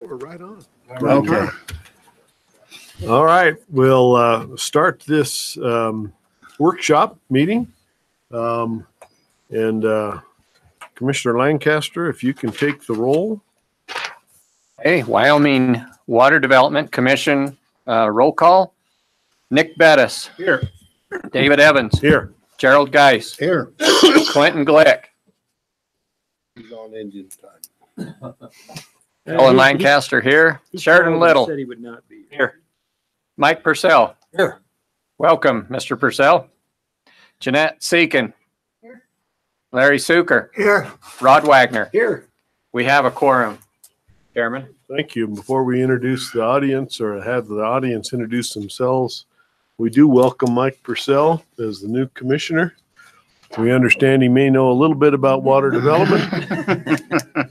We're right on. Okay. All right. We'll start this workshop meeting. Commissioner Lancaster, if you can take the roll. Hey, Wyoming Water Development Commission roll call. Nick Bettis. Here. David Evans. Here. Gerald Geis. Here. Clinton Glick. He's on engine time. Ellen Lancaster here. Sheridan Little. Said he would not be Here. Mike Purcell. Here. Welcome, Mr. Purcell. Jeanette Seekin. Here. Larry Suker. Here. Rod Wagner. Here. We have a quorum. Chairman. Thank you. Before we introduce the audience or have the audience introduce themselves, we do welcome Mike Purcell as the new commissioner. We understand he may know a little bit about water development.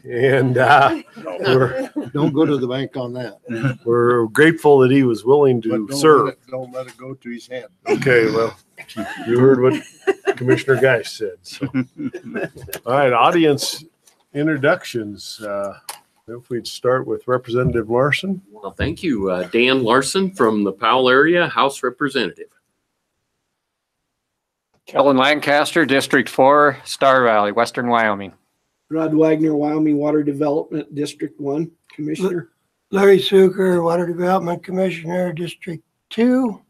And Don't go to the bank on that. we're grateful that he was willing to serve. Don't let it go to his head. Okay, well, you heard what Commissioner Geis said. So. All right, audience introductions. If we'd start with Representative Larson. Well, thank you. Dan Larson from the Powell area, House Representative. Kellen Lancaster, District 4, Star Valley, Western Wyoming. Rod Wagner, Wyoming Water Development, District 1, Commissioner. Larry Suker, Water Development Commissioner, District 2.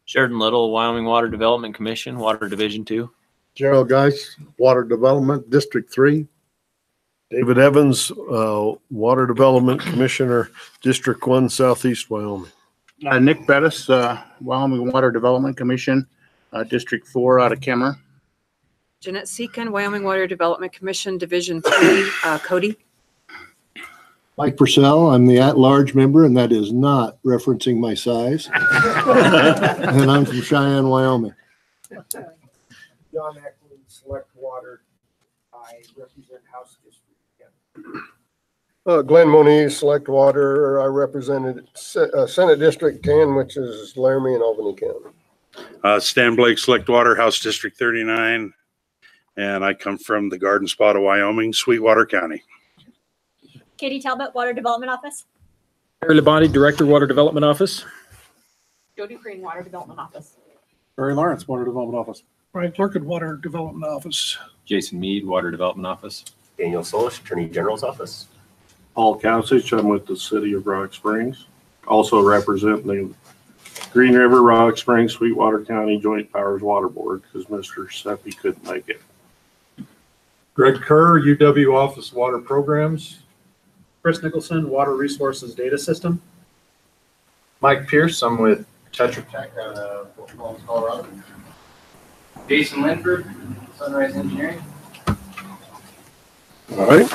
Sheridan Little, Wyoming Water Development Commission, Water Division 2. Gerald Geis, Water Development, District 3. David Evans, Water Development Commissioner, District 1, Southeast Wyoming. Nick Bettis, Wyoming Water Development Commission, District 4 out of Kemmer. Jeanette Seekin, Wyoming Water Development Commission, Division 3, Cody. Mike Purcell, I'm the at-large member, and that is not referencing my size. And I'm from Cheyenne, Wyoming. John Eklund, Select Water. I represent House District. Glenn Moniz, Select Water. I represented Senate District 10, which is Laramie and Albany County. Stan Blake, Select Water, House District 39. And I come from the Garden Spot of Wyoming, Sweetwater County. Katie Talbot, Water Development Office. Barry Labonte, Director, Water Development Office. Jody Green, Water Development Office. Barry Lawrence, Water Development Office. Brian Clark, Water Development Office. Jason Mead, Water Development Office. Daniel Solish, Attorney General's Office. Paul Cowsich, I'm with the City of Rock Springs. Also represent the Green River, Rock Springs, Sweetwater County Joint Powers Water Board because Mr. Seppi couldn't make it. Greg Kerr, UW Office Water Programs. Chris Nicholson, Water Resources Data System. Mike Pierce, I'm with Tetra Tech out of Fort Collins, Colorado. Jason Linford, Sunrise Engineering. All right.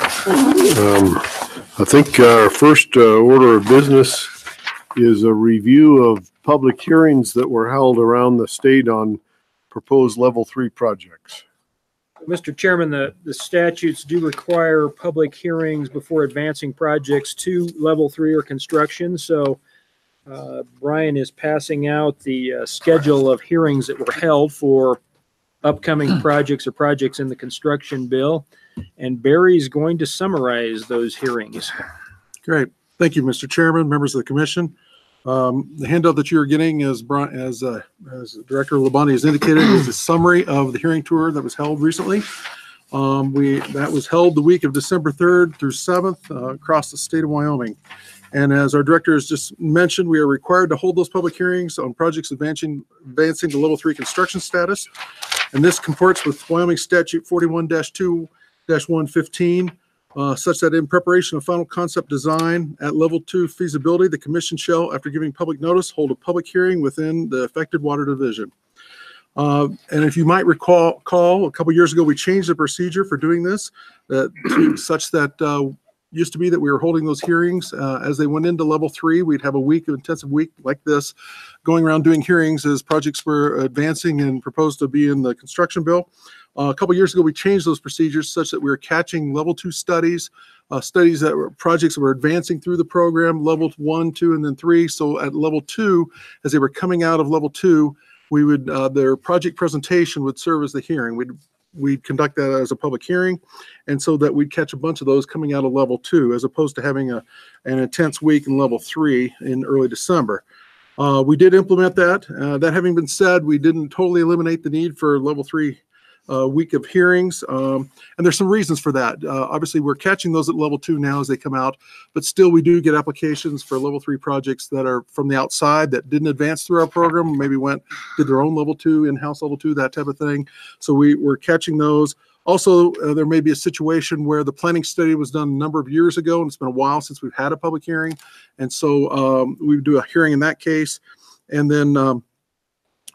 I think our first order of business is a review of public hearings that were held around the state on proposed level 3 projects. Mr. Chairman, the statutes do require public hearings before advancing projects to level 3 or construction. So Brian is passing out the schedule of hearings that were held for upcoming projects or projects in the construction bill. And Barry's going to summarize those hearings. Great. Thank you, Mr. Chairman, members of the commission. The handout that you're getting, as Director Labonte has indicated, is a summary of the hearing tour that was held recently. That was held the week of December 3rd through 7th across the state of Wyoming. And as our director has just mentioned, we are required to hold those public hearings on projects advancing to level 3 construction status. And this comports with Wyoming Statute 41-2-115. Such that in preparation of final concept design at level 2 feasibility, the commission shall, after giving public notice, hold a public hearing within the affected water division. And if you might recall, a couple years ago, we changed the procedure for doing this, such that used to be that we were holding those hearings as they went into level 3. We'd have an intensive week like this, going around doing hearings as projects were advancing and proposed to be in the construction bill. A couple years ago, we changed those procedures such that we were catching level 2 studies, that were projects that were advancing through the program, level 1, 2, and then 3. So at level 2, as they were coming out of level 2, we would their project presentation would serve as the hearing. We'd we'd conduct that as a public hearing, and so that we'd catch a bunch of those coming out of level 2, as opposed to having an intense week in level 3 in early December. We did implement that. That having been said, we didn't totally eliminate the need for level 3 week of hearings. And there's some reasons for that. Obviously, we're catching those at level 2 now as they come out, but still we do get applications for level 3 projects that are from the outside that didn't advance through our program, maybe did their own level 2, in-house level 2, that type of thing. So we're catching those. Also, there may be a situation where the planning study was done a number of years ago, and it's been a while since we've had a public hearing. And so we do a hearing in that case. And then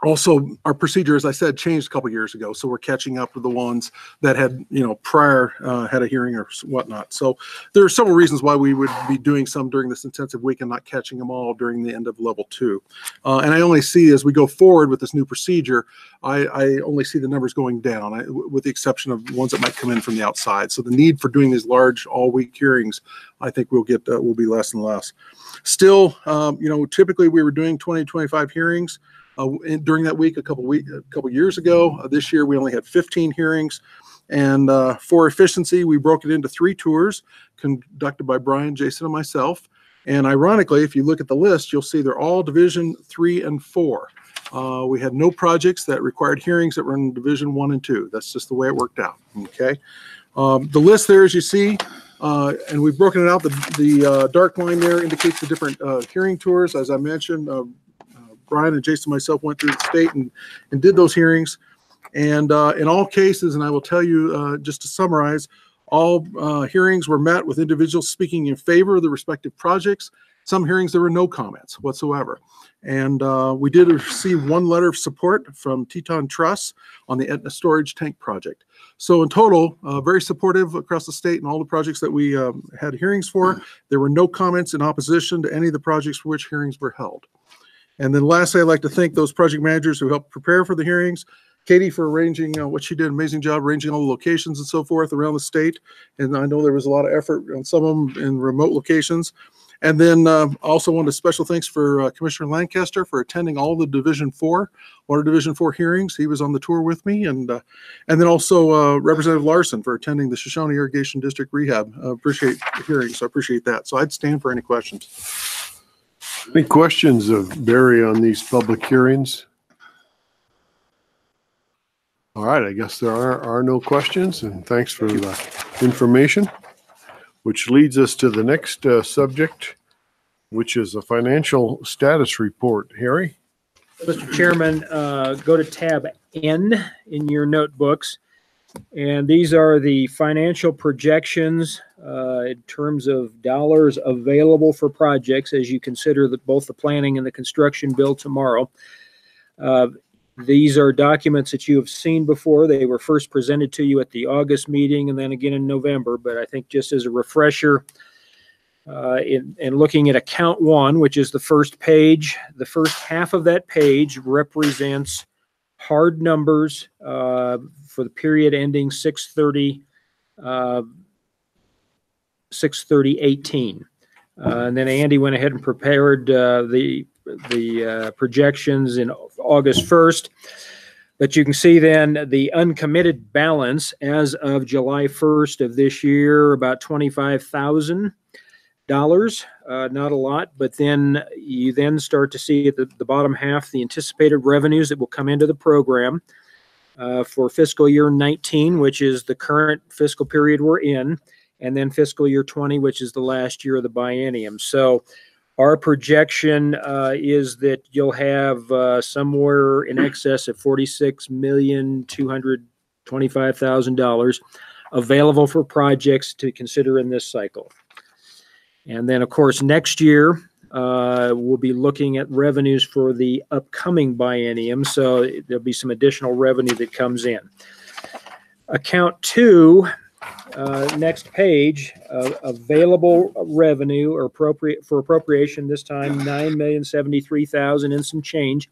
also, our procedure, as I said, changed a couple years ago. So we're catching up with the ones that had, prior had a hearing or whatnot. So there are several reasons why we would be doing some during this intensive week and not catching them all during the end of level 2. And I only see, as we go forward with this new procedure, I only see the numbers going down, with the exception of ones that might come in from the outside. So the need for doing these large all-week hearings, I think will be less and less. Still, typically we were doing 20 to 25 hearings. During that week a couple years ago. This year we only had 15 hearings, and for efficiency we broke it into 3 tours conducted by Brian, Jason, and myself. And ironically, if you look at the list, you'll see they're all Division 3 and 4. We had no projects that required hearings that were in Division 1 and 2. That's just the way it worked out. Okay. The list there, as you see, and we've broken it out. The dark line there indicates the different hearing tours. As I mentioned, Brian and Jason and myself went through the state and did those hearings. And in all cases, and I will tell you, just to summarize, all hearings were met with individuals speaking in favor of the respective projects. Some hearings, there were no comments whatsoever. And we did receive 1 letter of support from Teton Truss on the Etna Storage Tank project. So in total, very supportive across the state and all the projects that we had hearings for. There were no comments in opposition to any of the projects for which hearings were held. And then lastly, I'd like to thank those project managers who helped prepare for the hearings. Katie for arranging what she did, amazing job arranging all the locations and so forth around the state. And I know there was a lot of effort on some of them in remote locations. And then also wanted a special thanks for Commissioner Lancaster for attending all the Division 4, Water Division 4 hearings. He was on the tour with me. And then also Representative Larson for attending the Shoshone Irrigation District Rehab. Appreciate the hearings, so I appreciate that. So I'd stand for any questions. Any questions of Barry on these public hearings? All right, I guess there are no questions, and thanks for the information, which leads us to the next subject, which is a financial status report. Harry? Mr. Chairman, go to tab N in your notebooks, and these are the financial projections in terms of dollars available for projects as you consider both the planning and the construction bill tomorrow. These are documents that you have seen before. They were first presented to you at the August meeting and then again in November. But I think just as a refresher, in looking at account 1, which is the first page, the first half of that page represents hard numbers for the period ending 6/30/18. And then Andy went ahead and prepared the projections in August 1st. But you can see then the uncommitted balance as of July 1st of this year, about $25,000. Not a lot, but then you then start to see at the bottom half the anticipated revenues that will come into the program for fiscal year 19, which is the current fiscal period we're in, and then fiscal year 20, which is the last year of the biennium. So our projection is that you'll have somewhere in excess of $46,225,000 available for projects to consider in this cycle. And then, of course, next year, we'll be looking at revenues for the upcoming biennium. So there'll be some additional revenue that comes in. Account 2, next page, available revenue or appropriation this time, $9,073,000 and some change.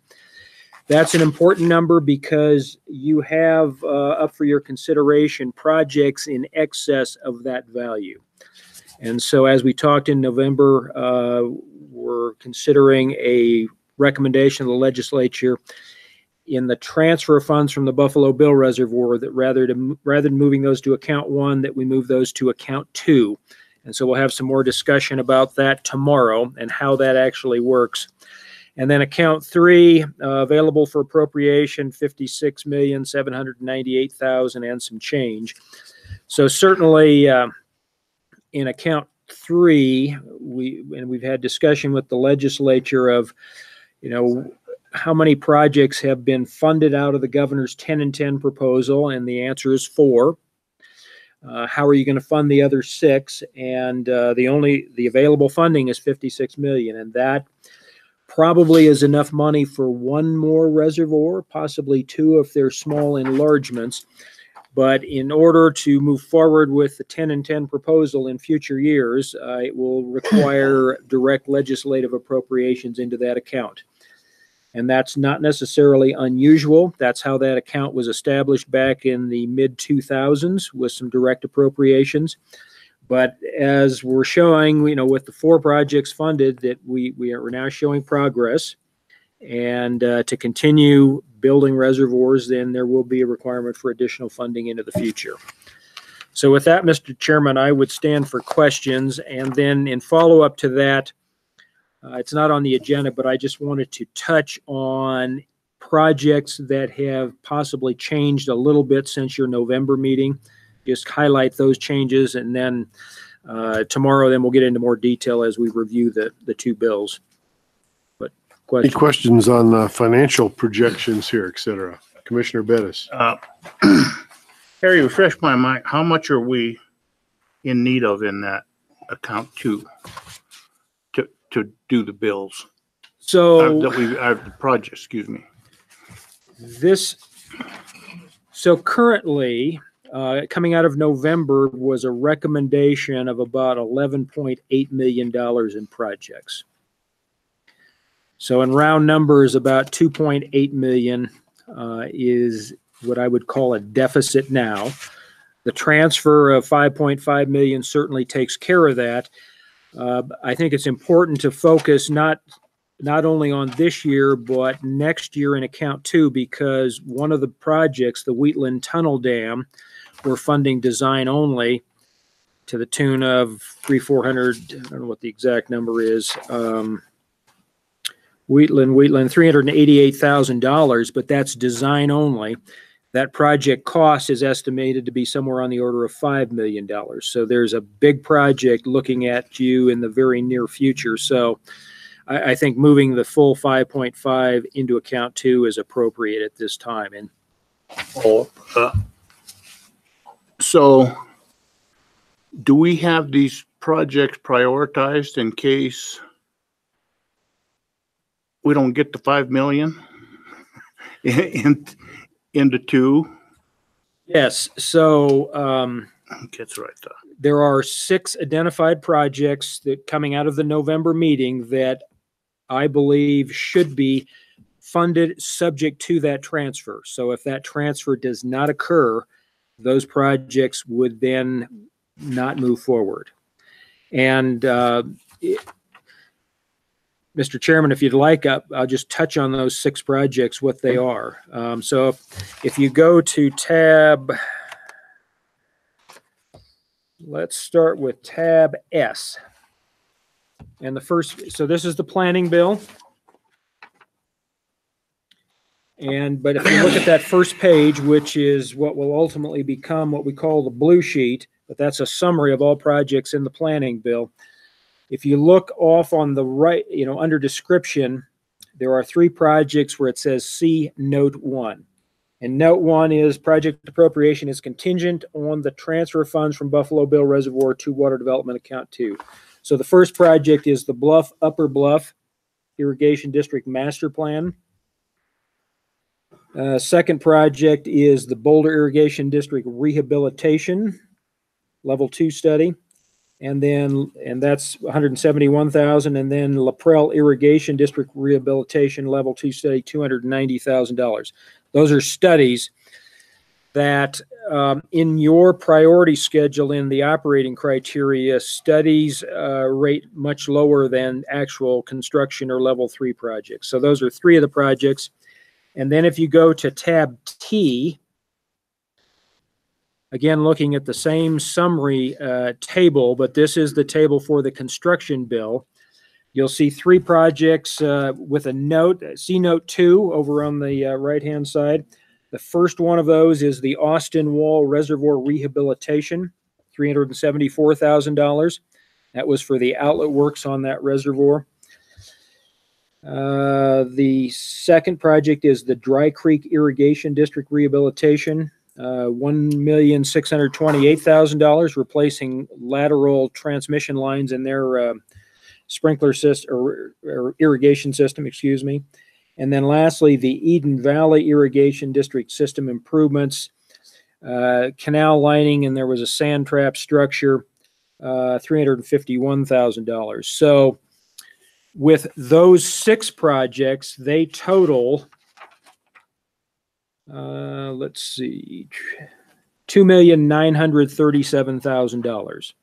That's an important number because you have up for your consideration projects in excess of that value. And so as we talked in November, we're considering a recommendation of the legislature in the transfer of funds from the Buffalo Bill Reservoir, that rather than moving those to account 1, that we move those to account 2. And so we'll have some more discussion about that tomorrow and how that actually works. And then account 3, available for appropriation, $56,798,000 and some change. So certainly in account 3, we've had discussion with the legislature of, how many projects have been funded out of the governor's 10 and 10 proposal, and the answer is 4. How are you going to fund the other 6? And the available funding is $56 million, and that probably is enough money for 1 more reservoir, possibly 2 if they're small enlargements. But in order to move forward with the 10 and 10 proposal in future years, it will require direct legislative appropriations into that account. And that's not necessarily unusual. That's how that account was established back in the mid-2000s with some direct appropriations. But as we're showing, with the 4 projects funded, that we are now showing progress. And to continue building reservoirs, then there will be a requirement for additional funding into the future. So with that, Mr. Chairman, I would stand for questions. And then in follow-up to that, it's not on the agenda, but I just wanted to touch on projects that have possibly changed a little bit since your November meeting. Just highlight those changes, and then tomorrow, then we'll get into more detail as we review the 2 bills. But Any questions on financial projections here, et cetera? Commissioner Bettis. Harry, refresh my mind. How much are we in need of in that account 2 to do the bills? So the project, excuse me. So currently, coming out of November was a recommendation of about $11.8 million in projects. So in round numbers, about 2.8 million is what I would call a deficit now. The transfer of 5.5 million certainly takes care of that. I think it's important to focus not only on this year, but next year in account 2, because one of the projects, the Wheatland Tunnel Dam, we're funding design only to the tune of $400. I don't know what the exact number is. Wheatland, $388,000, but that's design only. That project cost is estimated to be somewhere on the order of $5 million. So there's a big project looking at you in the very near future. So I think moving the full 5.5 into account 2 is appropriate at this time. And so do we have these projects prioritized in case we don't get the 5 million into 2? Yes. So that's right. There are 6 identified projects that coming out of the November meeting that I believe should be funded subject to that transfer. So if that transfer does not occur, those projects would then not move forward. And Mr. Chairman, if you'd like, I'll just touch on those 6 projects, what they are. So if you go to tab, let's start with tab S. And so this is the planning bill. But if you look at that first page, which is what will ultimately become what we call the blue sheet, but that's a summary of all projects in the planning bill. If you look off on the right, under description, there are 3 projects where it says see note 1. And note 1 is project appropriation is contingent on the transfer of funds from Buffalo Bill Reservoir to Water Development Account 2. So the first project is the Upper Bluff Irrigation District Master Plan. Second project is the Boulder Irrigation District Rehabilitation Level 2 study. And that's $171,000. And then LaPrelle Irrigation District Rehabilitation Level 2 study, $290,000. Those are studies that in your priority schedule in the operating criteria, studies rate much lower than actual construction or level 3 projects. So those are 3 of the projects. And then if you go to tab T, again, looking at the same summary table, but this is the table for the construction bill. You'll see 3 projects with a note, C note 2 over on the right-hand side. The first one of those is the Austin Wall Reservoir Rehabilitation, $374,000. That was for the outlet works on that reservoir. The second project is the Dry Creek Irrigation District Rehabilitation, $1,628,000, replacing lateral transmission lines in their sprinkler system or irrigation system, excuse me. And then lastly, the Eden Valley Irrigation District System Improvements, canal lining, and there was a sand trap structure, $351,000. So with those 6 projects, they total, let's see, $2,937,000.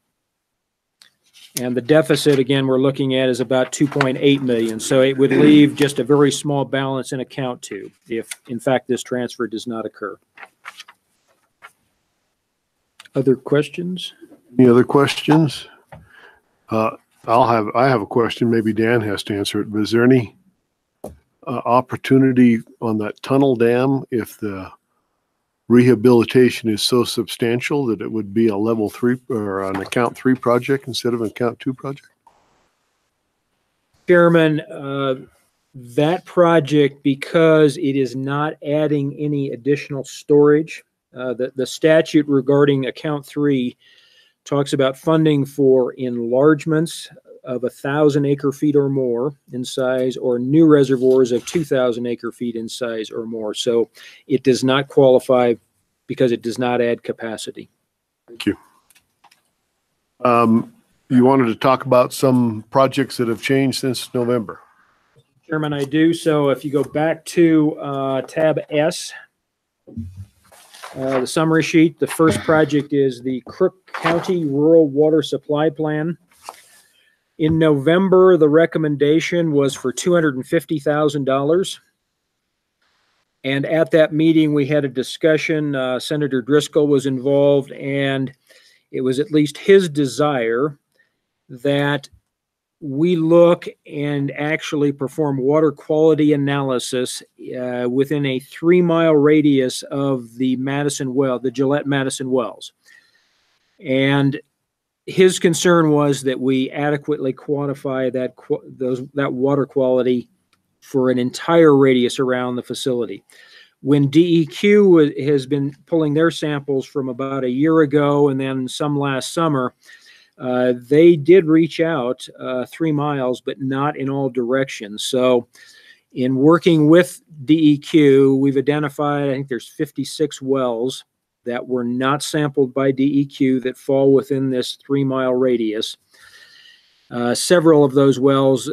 And the deficit, again, we're looking at is about 2.8 million. So it would leave just a very small balance in account 2 if, in fact, this transfer does not occur. Other questions? Any other questions? I have a question. Maybe Dan has to answer it. But is there any opportunity on that tunnel dam if the rehabilitation is so substantial that it would be a level 3 or an account 3 project instead of an account 2 project? Chairman, that project, because it is not adding any additional storage, the statute regarding account 3 talks about funding for enlargements of 1,000 acre-feet or more in size, or new reservoirs of 2,000 acre-feet in size or more. So it does not qualify because it does not add capacity. Thank you. You wanted to talk about some projects that have changed since November. Chairman, I do. So if you go back to tab S, the summary sheet, the first project is the Crook County Rural Water Supply Plan. In November, the recommendation was for $250,000. And at that meeting, we had a discussion. Senator Driscoll was involved, and it was at least his desire that we look and actually perform water quality analysis within a 3-mile radius of the Madison well, the Gillette Madison wells. And his concern was that we adequately quantify that water quality for an entire radius around the facility. When DEQ has been pulling their samples from about a year ago and then some last summer, they did reach out 3 miles, but not in all directions. So in working with DEQ, we've identified, I think there's 56 wells that were not sampled by DEQ that fall within this 3-mile radius. Several of those wells,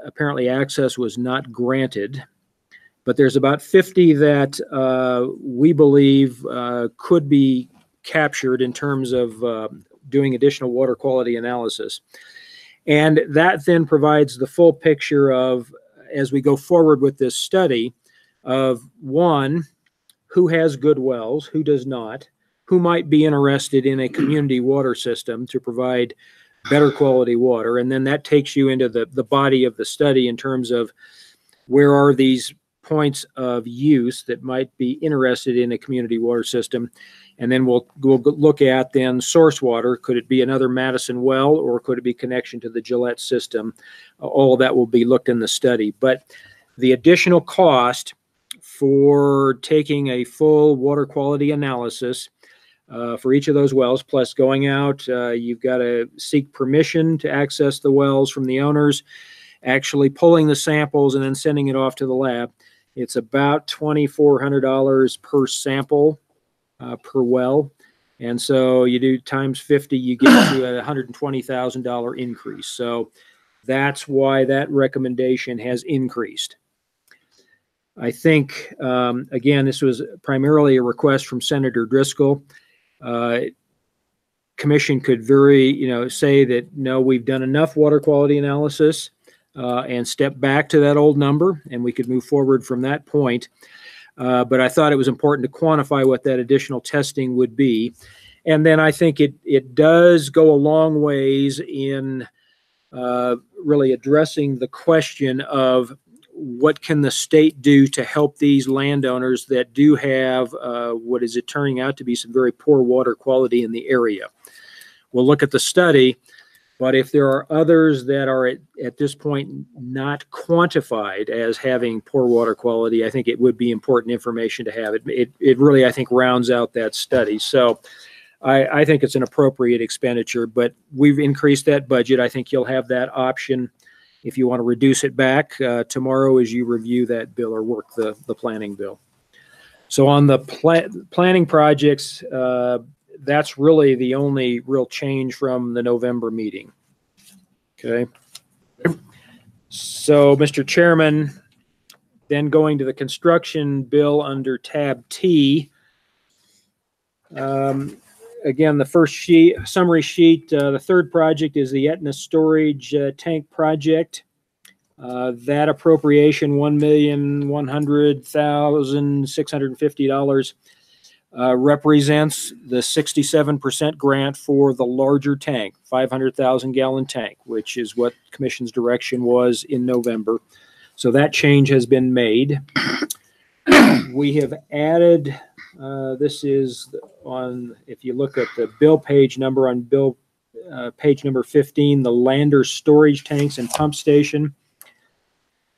apparently access was not granted, but there's about 50 that we believe could be captured in terms of doing additional water quality analysis. And that then provides the full picture of, as we go forward with this study, of one, who has good wells, who does not, who might be interested in a community water system to provide better quality water. And then that takes you into the body of the study in terms of where are these points of use that might be interested in a community water system. And then we'll look at then source water. Could it be another Madison well, or could it be connection to the Gillette system? All of that will be looked in the study. But the additional cost for taking a full water quality analysis for each of those wells, plus going out, you've got to seek permission to access the wells from the owners, actually pulling the samples and then sending it off to the lab. It's about $2,400 per sample per well. And so you do times 50, you get to a $120,000 increase. So that's why that recommendation has increased. I think, again, this was primarily a request from Senator Driscoll. Commission could say that, no, we've done enough water quality analysis. and step back to that old number, and we could move forward from that point. But I thought it was important to quantify what that additional testing would be. And then I think it does go a long ways in really addressing the question of what can the state do to help these landowners that do have what is it turning out to be some very poor water quality in the area. We'll look at the study, but if there are others that are at this point not quantified as having poor water quality, I think it would be important information to have. It really, I think, rounds out that study. So I think it's an appropriate expenditure, but we've increased that budget. I think you'll have that option if you want to reduce it back tomorrow as you review that bill or work the planning bill. So on the planning projects, that's really the only real change from the November meeting. Okay. So, Mr. Chairman, then going to the construction bill under tab T. Again, the first summary sheet, the third project is the Etna storage tank project. That appropriation, $1,100,650, represents the 67% grant for the larger tank, 500,000 gallon tank, which is what the Commission's direction was in November. So that change has been made. We have added, this is on, if you look at the bill page number on bill page number 15, the Lander storage tanks and pump station.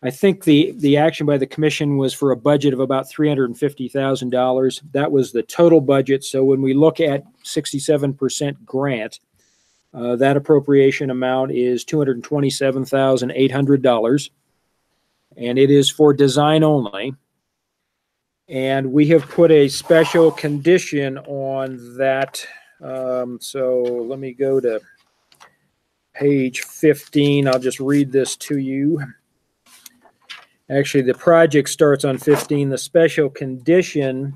I think the action by the Commission was for a budget of about $350,000. That was the total budget. So when we look at 67% grant, that appropriation amount is $227,800, and it is for design only. And we have put a special condition on that. So let me go to page 15. I'll just read this to you. Actually, the project starts on 15. The special condition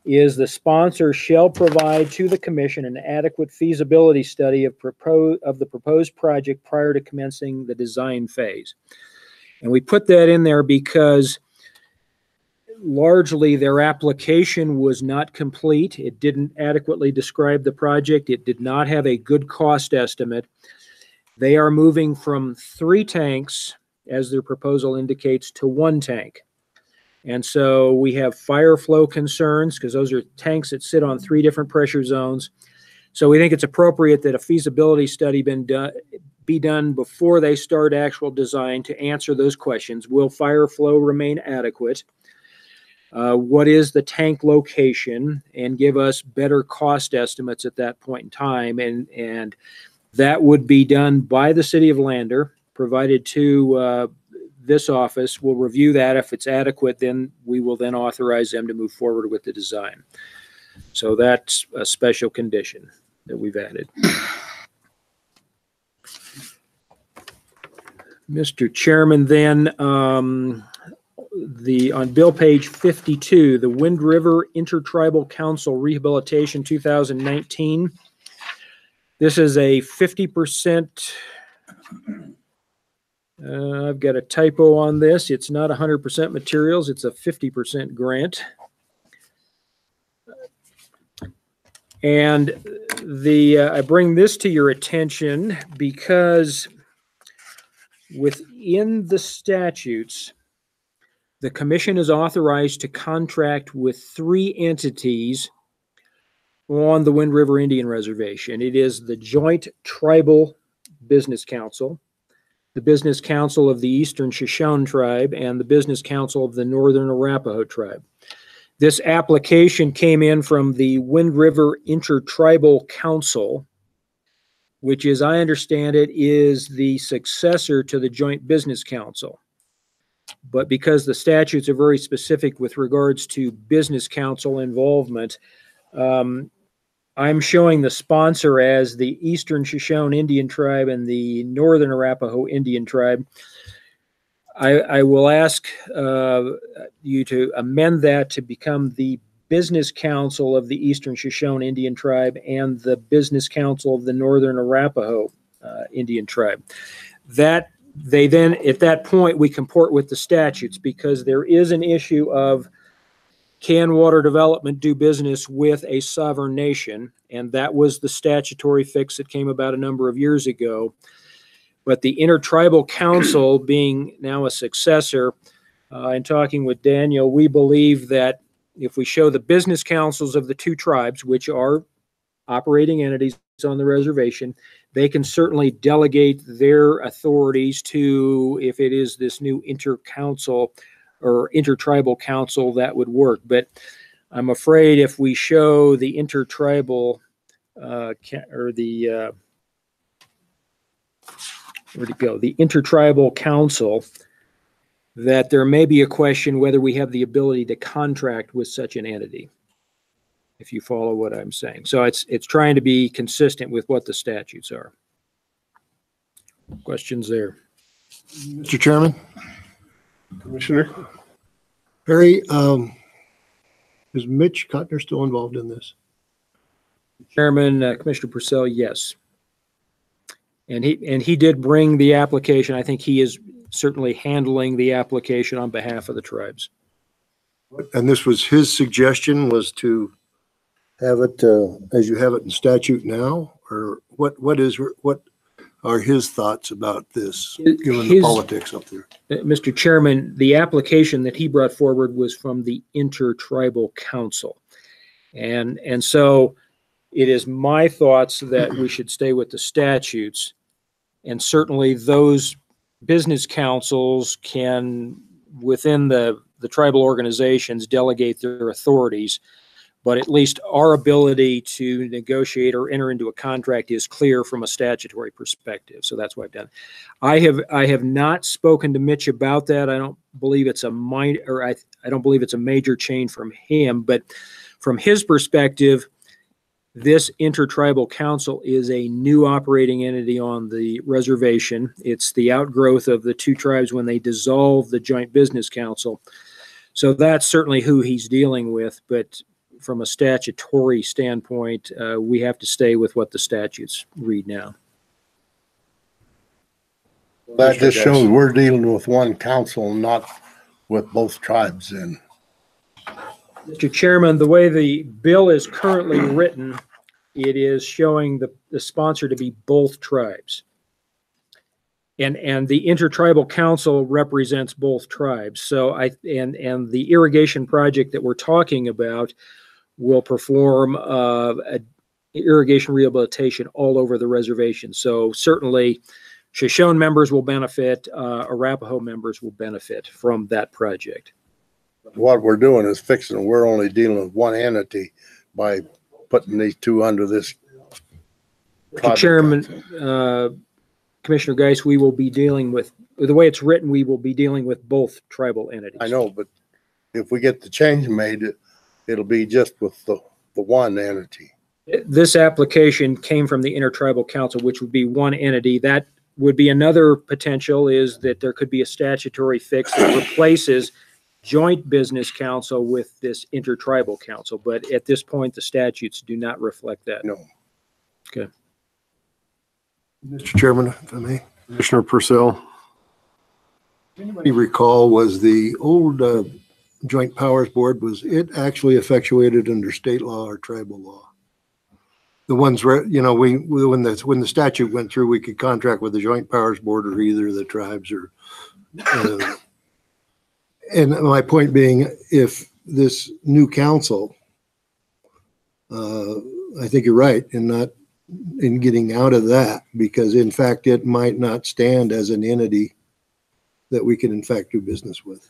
is the sponsor shall provide to the Commission an adequate feasibility study of the proposed project prior to commencing the design phase. And we put that in there because largely their application was not complete. It didn't adequately describe the project. It did not have a good cost estimate. They are moving from 3 tanks, as their proposal indicates, to 1 tank. And so we have fire flow concerns because those are tanks that sit on 3 different pressure zones. So we think it's appropriate that a feasibility study be done before they start actual design to answer those questions. Will fire flow remain adequate? What is the tank location? And give us better cost estimates at that point in time. And that would be done by the City of Lander, provided to this office. We'll review that. If it's adequate, then we will then authorize them to move forward with the design. So that's a special condition that we've added. Mr. Chairman, then on bill page 52, the Wind River Intertribal Council Rehabilitation 2019. This is a 50%. I've got a typo on this. It's not 100% materials. It's a 50% grant. And I bring this to your attention because within the statutes, the Commission is authorized to contract with 3 entities on the Wind River Indian Reservation. It is the Joint Tribal Business Council, the Business Council of the Eastern Shoshone Tribe, and the Business Council of the Northern Arapaho Tribe. This application came in from the Wind River Intertribal Council, which, as I understand it, is the successor to the Joint Business Council. But because the statutes are very specific with regards to business council involvement, I'm showing the sponsor as the Eastern Shoshone Indian Tribe and the Northern Arapaho Indian Tribe. I will ask you to amend that to become the Business Council of the Eastern Shoshone Indian Tribe and the Business Council of the Northern Arapaho Indian Tribe. That they then, at that point, we comport with the statutes, because there is an issue of, can water development do business with a sovereign nation? And that was the statutory fix that came about a number of years ago. But the Intertribal Council, being now a successor, in talking with Daniel, we believe that if we show the business councils of the two tribes, which are operating entities on the reservation, they can certainly delegate their authorities to, if it is this new intercouncil or intertribal council, that would work. But I'm afraid if we show the intertribal the intertribal council, that there may be a question whether we have the ability to contract with such an entity, if you follow what I'm saying. So it's trying to be consistent with what the statutes are. Questions there? Mr. Chairman? Commissioner? Barry, is Mitch Cutner still involved in this? Chairman, Commissioner Purcell, yes. And he did bring the application. I think he is certainly handling the application on behalf of the tribes. And this was his suggestion, was to have it as you have it in statute now, or what are his thoughts about this, given the politics up there? Mr. Chairman, the application that he brought forward was from the Intertribal Council. And so it is my thoughts that we should stay with the statutes, and certainly those business councils can, within the tribal organizations, delegate their authorities. But at least our ability to negotiate or enter into a contract is clear from a statutory perspective. So that's what I've done. I have not spoken to Mitch about that. I don't believe it's a I don't believe it's a major change from him. But from his perspective, this intertribal council is a new operating entity on the reservation. It's the outgrowth of the two tribes when they dissolved the joint business council. So that's certainly who he's dealing with. But from a statutory standpoint, we have to stay with what the statutes read now. That just shows we're dealing with one council, not with both tribes in. Mr. Chairman, the way the bill is currently written, it is showing the sponsor to be both tribes. And the Intertribal Council represents both tribes. So and the irrigation project that we're talking about will perform irrigation rehabilitation all over the reservation. So certainly Shoshone members will benefit, Arapaho members will benefit from that project. What we're doing is fixing, we're only dealing with one entity by putting these two under this. Mr. Chairman, Commissioner Geis, we will be dealing with, the way it's written, we will be dealing with both tribal entities. I know, but if we get the change made, it'll be just with the one entity. This application came from the Intertribal Council, which would be one entity. That would be another potential, is that there could be a statutory fix that replaces joint business council with this intertribal council. But at this point, the statutes do not reflect that. No. Okay. Mr. Chairman, if I may. Commissioner Purcell. Anybody recall, was the old Joint Powers Board, was it actually effectuated under state law or tribal law? The ones where, you know, when the statute went through, we could contract with the Joint Powers Board or either of the tribes or. And my point being, if this new council, I think you're right in getting out of that, because in fact, it might not stand as an entity that we can in fact do business with.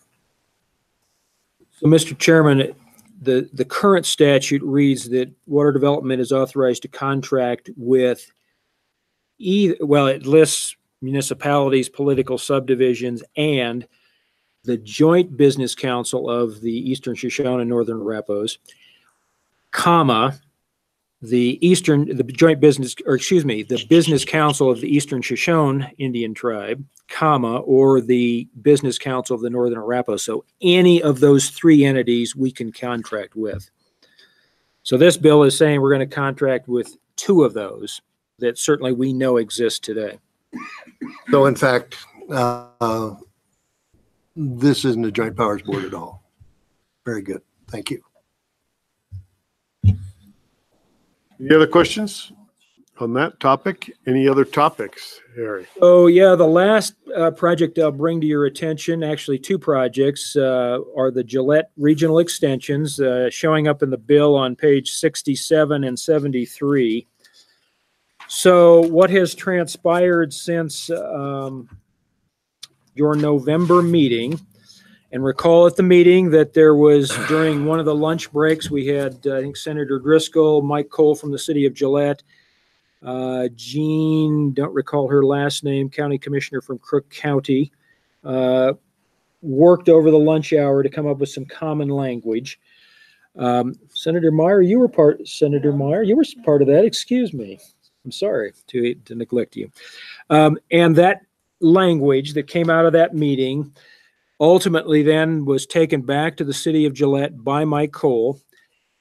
So, Mr. Chairman, the current statute reads that water development is authorized to contract with either, well, it lists municipalities, political subdivisions, and the Joint Business Council of the Eastern Shoshone and Northern Arapahoes, comma, the Business Council of the Eastern Shoshone Indian Tribe, comma, or the Business Council of the Northern Arapahoes. So any of those three entities we can contract with. So this bill is saying we're going to contract with two of those that certainly we know exist today. So in fact, this isn't a joint powers board at all. Very good. Thank you. Any other questions on that topic? Any other topics, Harry? Oh, yeah, the last project I'll bring to your attention, actually two projects, are the Gillette Regional Extensions, showing up in the bill on page 67 and 73. So what has transpired since your November meeting? And recall at the meeting that there was, during one of the lunch breaks, we had, I think, Senator Driscoll, Mike Cole from the city of Gillette, Jean, don't recall her last name, county commissioner from Crook County, worked over the lunch hour to come up with some common language. Senator Meyer, you were part of that. Excuse me. I'm sorry to neglect you. And that language that came out of that meeting ultimately then was taken back to the city of Gillette by Mike Cole,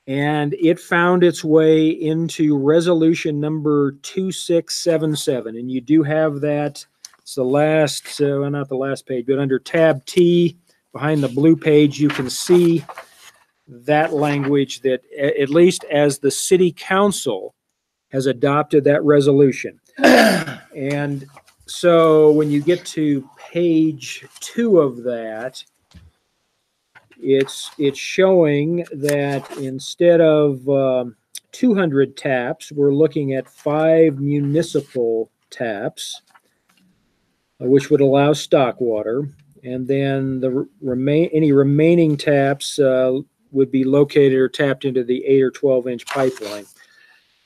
and it found its way into resolution number 2677. And you do have that. It's the last, well, not the last page, but under tab T behind the blue page, you can see that language that, at least as the city council has adopted that resolution. And so when you get to page 2 of that, it's showing that instead of 200 taps, we're looking at 5 municipal taps, which would allow stock water. And then the any remaining taps would be located or tapped into the 8 or 12-inch pipeline.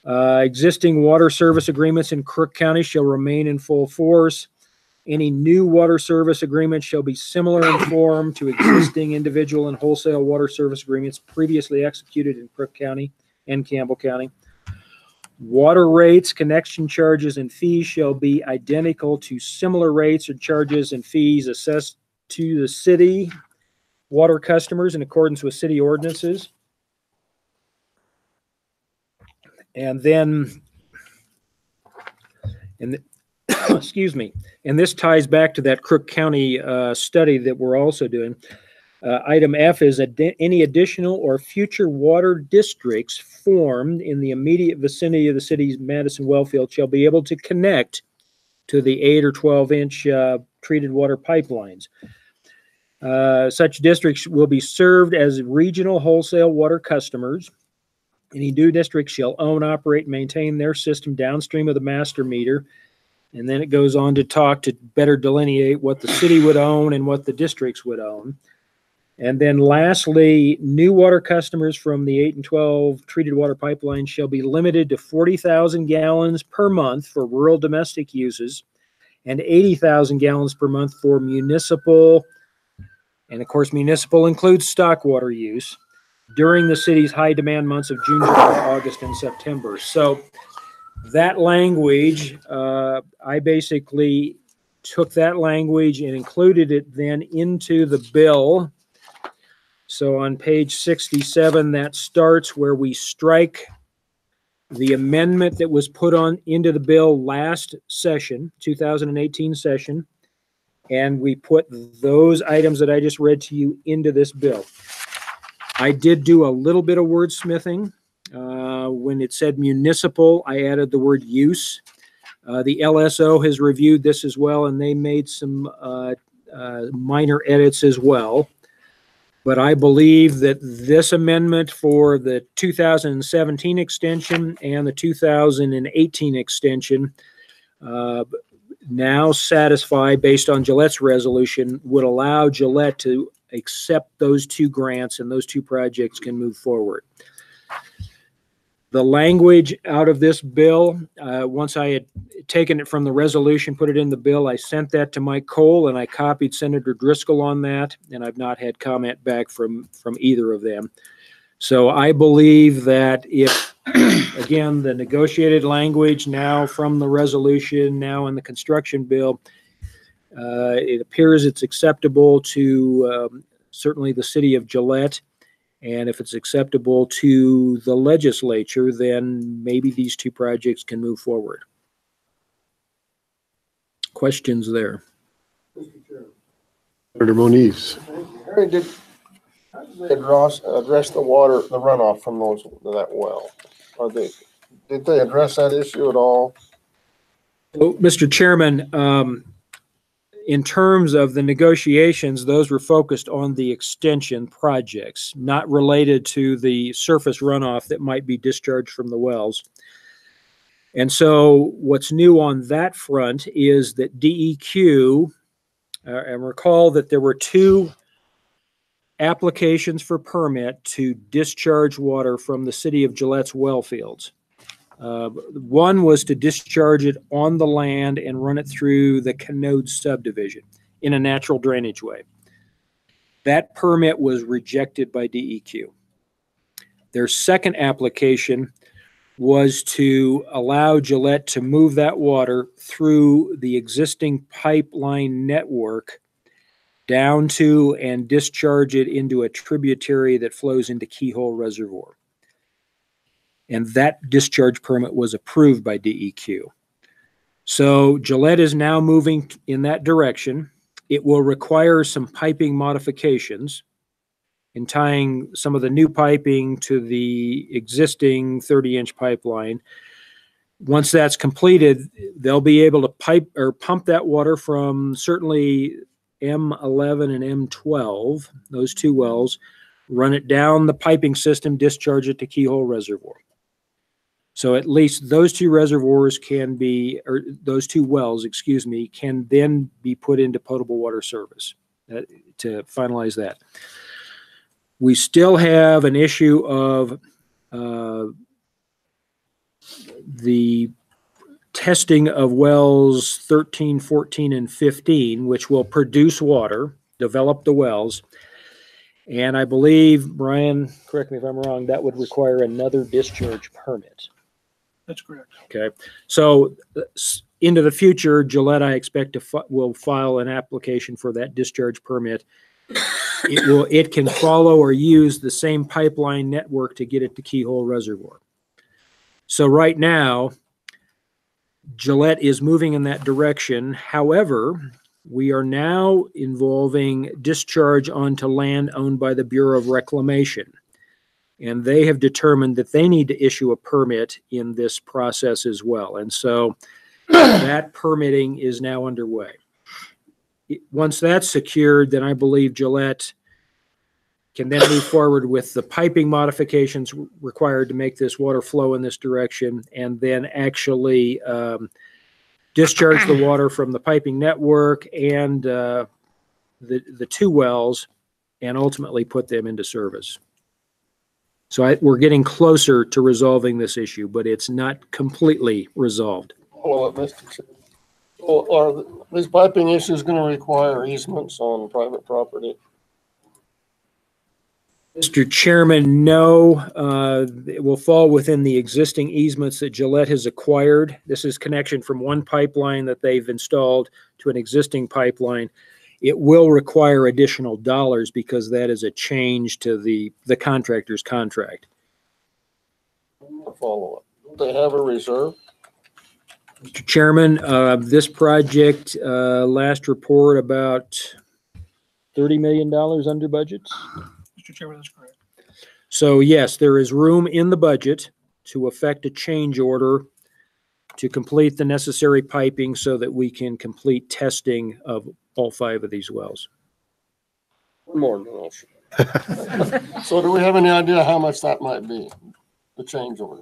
Existing water service agreements in Crook County shall remain in full force. Any new water service agreements shall be similar in form to existing individual and wholesale water service agreements previously executed in Crook County and Campbell County. Water rates, connection charges, and fees shall be identical to similar rates or charges and fees assessed to the city water customers in accordance with city ordinances. And then, excuse me, and this ties back to that Crook County study that we're also doing. Item F is any additional or future water districts formed in the immediate vicinity of the city's Madison wellfield shall be able to connect to the 8 or 12-inch treated water pipelines. Such districts will be served as regional wholesale water customers. Any new district shall own, operate, and maintain their system downstream of the master meter. And then it goes on to talk to better delineate what the city would own and what the districts would own. And then lastly, new water customers from the 8 and 12 treated water pipelines shall be limited to 40,000 gallons per month for rural domestic uses and 80,000 gallons per month for municipal. And of course, municipal includes stock water use during the city's high demand months of June, July, August, and September. So that language, I basically took that language and included it then into the bill. So on page 67, that starts where we strike the amendment that was put on into the bill last session, 2018 session, and we put those items that I just read to you into this bill. I did do a little bit of wordsmithing. When it said municipal, I added the word use. The LSO has reviewed this as well, and they made some minor edits as well. But I believe that this amendment for the 2017 extension and the 2018 extension now satisfy, based on Gillette's resolution, would allow Gillette to accept those two grants and those two projects can move forward. The language out of this bill, once I had taken it from the resolution, put it in the bill, I sent that to Mike Cole and I copied Senator Driscoll on that, and I've not had comment back from either of them. So I believe that if, again, the negotiated language now from the resolution, now in the construction bill, it appears it's acceptable to certainly the city of Gillette. And if it's acceptable to the legislature, then maybe these two projects can move forward. Questions there? Senator Moniz. Harry, how did they address the water, the runoff from that well? Did they address that issue at all? So, Mr. Chairman, in terms of the negotiations, those were focused on the extension projects, not related to the surface runoff that might be discharged from the wells. And so what's new on that front is that DEQ, and recall that there were 2 applications for permit to discharge water from the city of Gillette's well fields. One was to discharge it on the land and run it through the Canode subdivision in a natural drainage way. That permit was rejected by DEQ. Their second application was to allow Gillette to move that water through the existing pipeline network down to and discharge it into a tributary that flows into Keyhole Reservoir. And that discharge permit was approved by DEQ. So Gillette is now moving in that direction. It will require some piping modifications in tying some of the new piping to the existing 30-inch pipeline. Once that's completed, they'll be able to pipe or pump that water from certainly M11 and M12, those 2 wells, run it down the piping system, discharge it to Keyhole Reservoir. So at least those 2 reservoirs can be, or those 2 wells, excuse me, can then be put into potable water service to finalize that. We still have an issue of the testing of wells 13, 14, and 15, which will produce water, develop the wells. And I believe, Brian, correct me if I'm wrong, that would require another discharge permit. That's correct. Okay. So into the future, Gillette, I expect will file an application for that discharge permit. It can follow or use the same pipeline network to get it to Keyhole Reservoir. So right now, Gillette is moving in that direction. However, we are now involving discharge onto land owned by the Bureau of Reclamation. And they have determined that they need to issue a permit in this process as well. And so that permitting is now underway. Once that's secured, then I believe Gillette can then move forward with the piping modifications required to make this water flow in this direction, and then actually discharge the water from the piping network and the 2 wells, and ultimately put them into service. So we're getting closer to resolving this issue, but it's not completely resolved. Well, Mr. Chairman, are these piping issues going to require easements on private property? Mr. Chairman, no. It will fall within the existing easements that Gillette has acquired. This is connection from one pipeline that they've installed to an existing pipeline. It will require additional dollars because that is a change to the contractor's contract. Follow-up. Do they have a reserve? Mr. Chairman, this project, last report about $30 million under budget. Mr. Chairman, that's correct. So yes, there is room in the budget to effect a change order to complete the necessary piping so that we can complete testing of all 5 of these wells. One more motion. So do we have any idea how much that might be, the change order?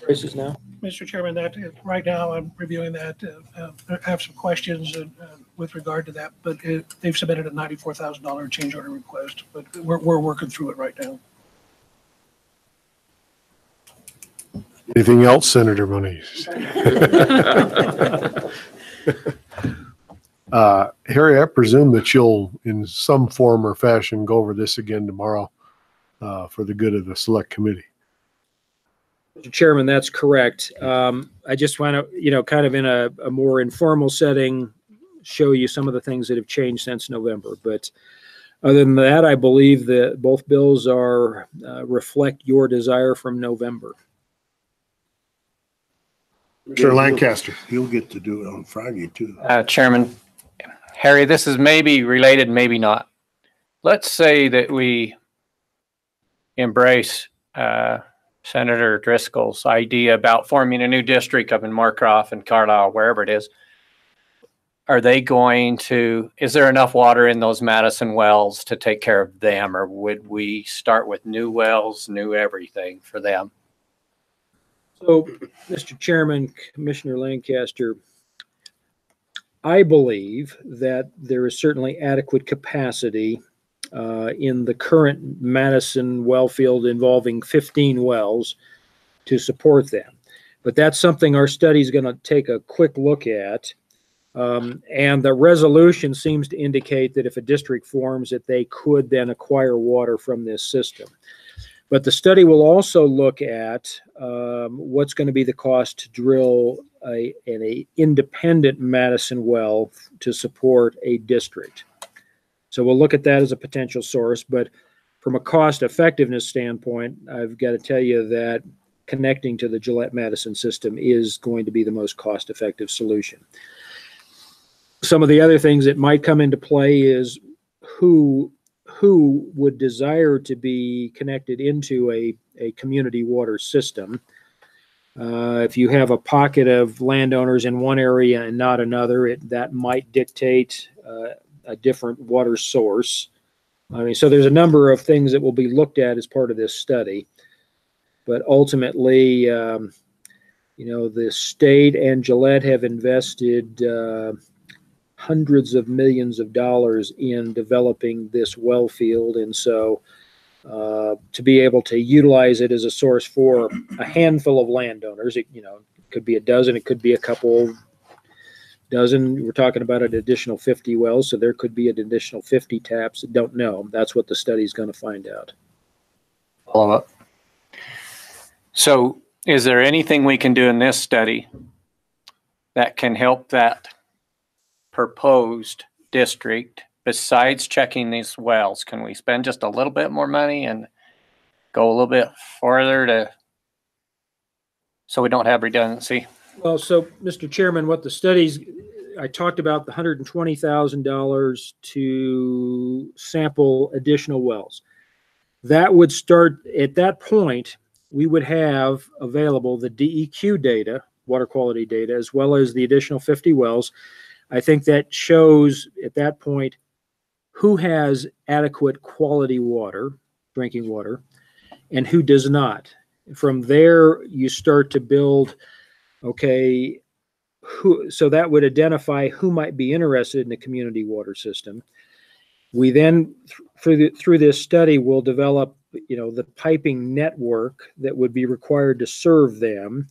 Prices now? Mr. Chairman, that right now I'm reviewing that. I have some questions with regard to that, but they've submitted a $94,000 change order request, but we're working through it right now. Anything else, Senator Moniz? Harry, I presume that you'll, in some form or fashion, go over this again tomorrow for the good of the select committee. Mr. Chairman, that's correct. I just want to, kind of in a more informal setting, show you some of the things that have changed since November. But other than that, I believe that both bills are reflect your desire from November. Sure, Lancaster. He'll get to do it on Friday too. Chairman, Harry, this is maybe related, maybe not. Let's say that we embrace Senator Driscoll's idea about forming a new district up in Moorcroft and Carlisle, wherever it is. Are they going to, is there enough water in those Madison wells to take care of them? Or would we start with new wells, new everything for them? So, Mr. Chairman, Commissioner Lancaster, I believe that there is certainly adequate capacity in the current Madison well field involving 15 wells to support them. But that's something our study is going to take a quick look at. And the resolution seems to indicate that if a district forms, that they could then acquire water from this system. But the study will also look at what's going to be the cost to drill an independent Madison well to support a district. So we'll look at that as a potential source. But from a cost effectiveness standpoint, I've got to tell you that connecting to the Gillette-Madison system is going to be the most cost effective solution. Some of the other things that might come into play is who would desire to be connected into a community water system. If you have a pocket of landowners in one area and not another, that might dictate a different water source. I mean, so there's a number of things that will be looked at as part of this study. But ultimately, you know, the state and Gillette have invested hundreds of millions of dollars in developing this well field. And so to be able to utilize it as a source for a handful of landowners, it, you know, it could be a dozen, it could be a couple dozen. We're talking about an additional 50 wells, so there could be an additional 50 taps. Don't know. That's what the study is going to find out. Follow up. So is there anything we can do in this study that can help that proposed district besides checking these wells? Can we spend just a little bit more money and go a little bit farther so we don't have redundancy? Well, so Mr. Chairman, what the studies, I talked about the $120,000 to sample additional wells. That would start at that point. We would have available the DEQ data, water quality data, as well as the additional 50 wells. I think that shows at that point who has adequate quality water, drinking water, and who does not. From there, you start to build, okay, so that would identify who might be interested in the community water system. We then, through this study, will develop, you know, the piping network that would be required to serve them,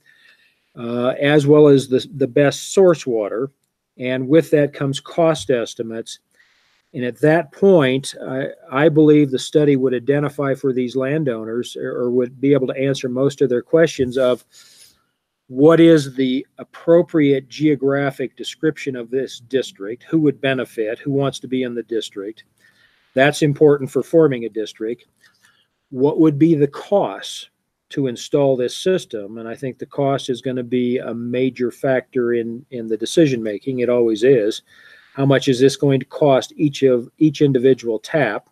as well as the best source water. And with that comes cost estimates. And at that point, I believe the study would identify for these landowners, or would be able to answer most of their questions of what is the appropriate geographic description of this district, who would benefit, who wants to be in the district. That's important for forming a district. What would be the cost to install this system? And I think the cost is going to be a major factor in the decision making. It always is. How much is this going to cost each individual tap?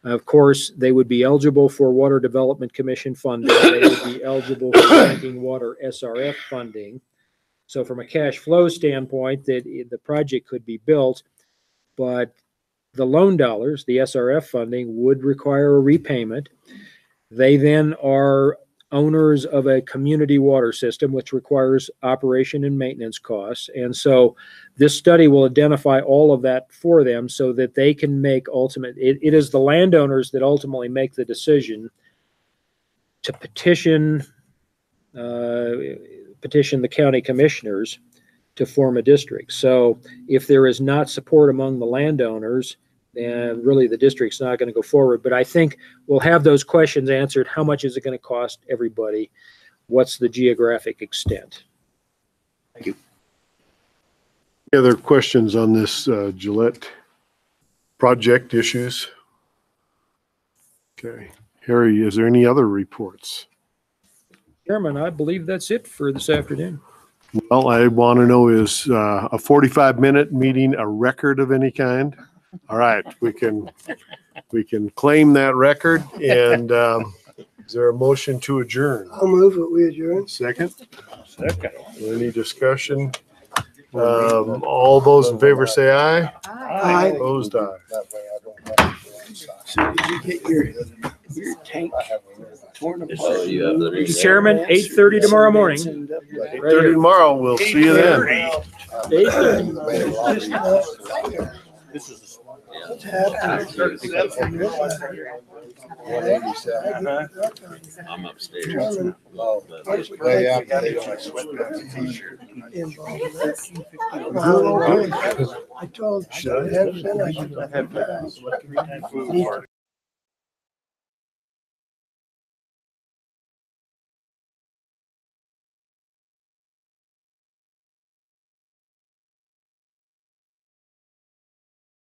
Of course, they would be eligible for Water Development Commission funding. They would be eligible for drinking water SRF funding. So from a cash flow standpoint, that the project could be built, but the loan dollars, the SRF funding, would require a repayment. They then are owners of a community water system, which requires operation and maintenance costs. And so this study will identify all of that for them so that they can make it is the landowners that ultimately make the decision to petition the county commissioners to form a district. So if there is not support among the landowners, then really the district's not going to go forward. But I think we'll have those questions answered. How much is it going to cost everybody? What's the geographic extent? Thank you. Any other questions on this Gillette project issues? Okay. Harry, is there any other reports? Chairman, I believe that's it for this afternoon. Well, I want to know, is a 45-minute meeting a record of any kind? All right, we can claim that record. And is there a motion to adjourn? I'll move it, we adjourn. Second? Second. Any discussion? All those in favor say aye. Aye. Opposed, aye. So did you get your tank torn apart? Mr. Chairman, 8:30 tomorrow morning. 8:30 tomorrow. We'll see you then. 8:30. I'm upstairs. Way out there. I told, I